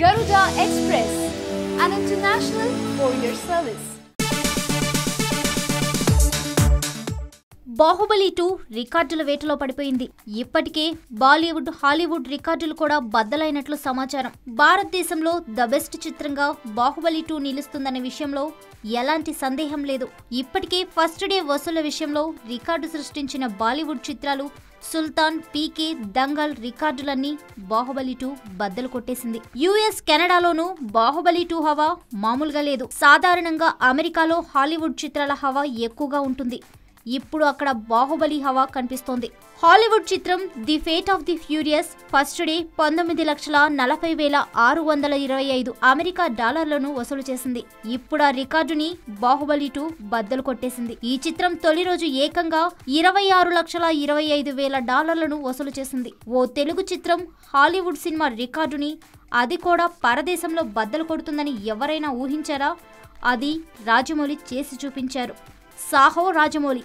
Garuda Express, an international courier service. Baahubali 2 రికార్డుల వేటలో పడిపోయింది. ఇప్పటికే బాలీవుడ్, హాలీవుడ్ రికార్డులు కూడా బద్దలైనట్లు సమాచారం. భారతదేశంలో ద బెస్ట్ చిత్రంగా బాహుబలి 2 నిలుస్తుందనే విషయంలో ఎలాంటి సందేహం లేదు. ఇప్పటికే ఫస్ట్ డే వసూళ్ల విషయంలో రికార్డు సృష్టించిన బాలీవుడ్ చిత్రాలు సుల్తాన్, పీకే, దంగల్ రికార్డులన్నీ బాహుబలి 2 బద్దలు కొట్టేసింది. యుఎస్, కెనడాలోనూ బాహుబలి 2 హవా మామూలుగా లేదు. సాధారణంగా అమెరికాలో హాలీవుడ్ చిత్రాల హవా ఎక్కువగా ఉంటుంది. ఇప్పుడు అక్కడ బాహుబలి హవా కనిపిస్తోంది. హాలీవుడ్ చిత్రం the fate of the furious first day 19,40,625 America డాలర్లను వసూలు చేసింది. ఇప్పుడు ఆ రికార్డుని బాహుబలి 2 బద్దలు కొట్టేసింది. ఈ చిత్రం తొలి రోజు ఏకంగా 26,25,000 డాలర్లను వసూలు చేసింది. ఓ తెలుగు చిత్రం హాలీవుడ్ సినిమా రికార్డుని, అది కూడా పరదేశంలో బద్దలు కొడుతుందని ఎవరైనా ఊహించారా? అది రాజమౌళి చేసి చూపించారు. సాహో రాజమౌళి.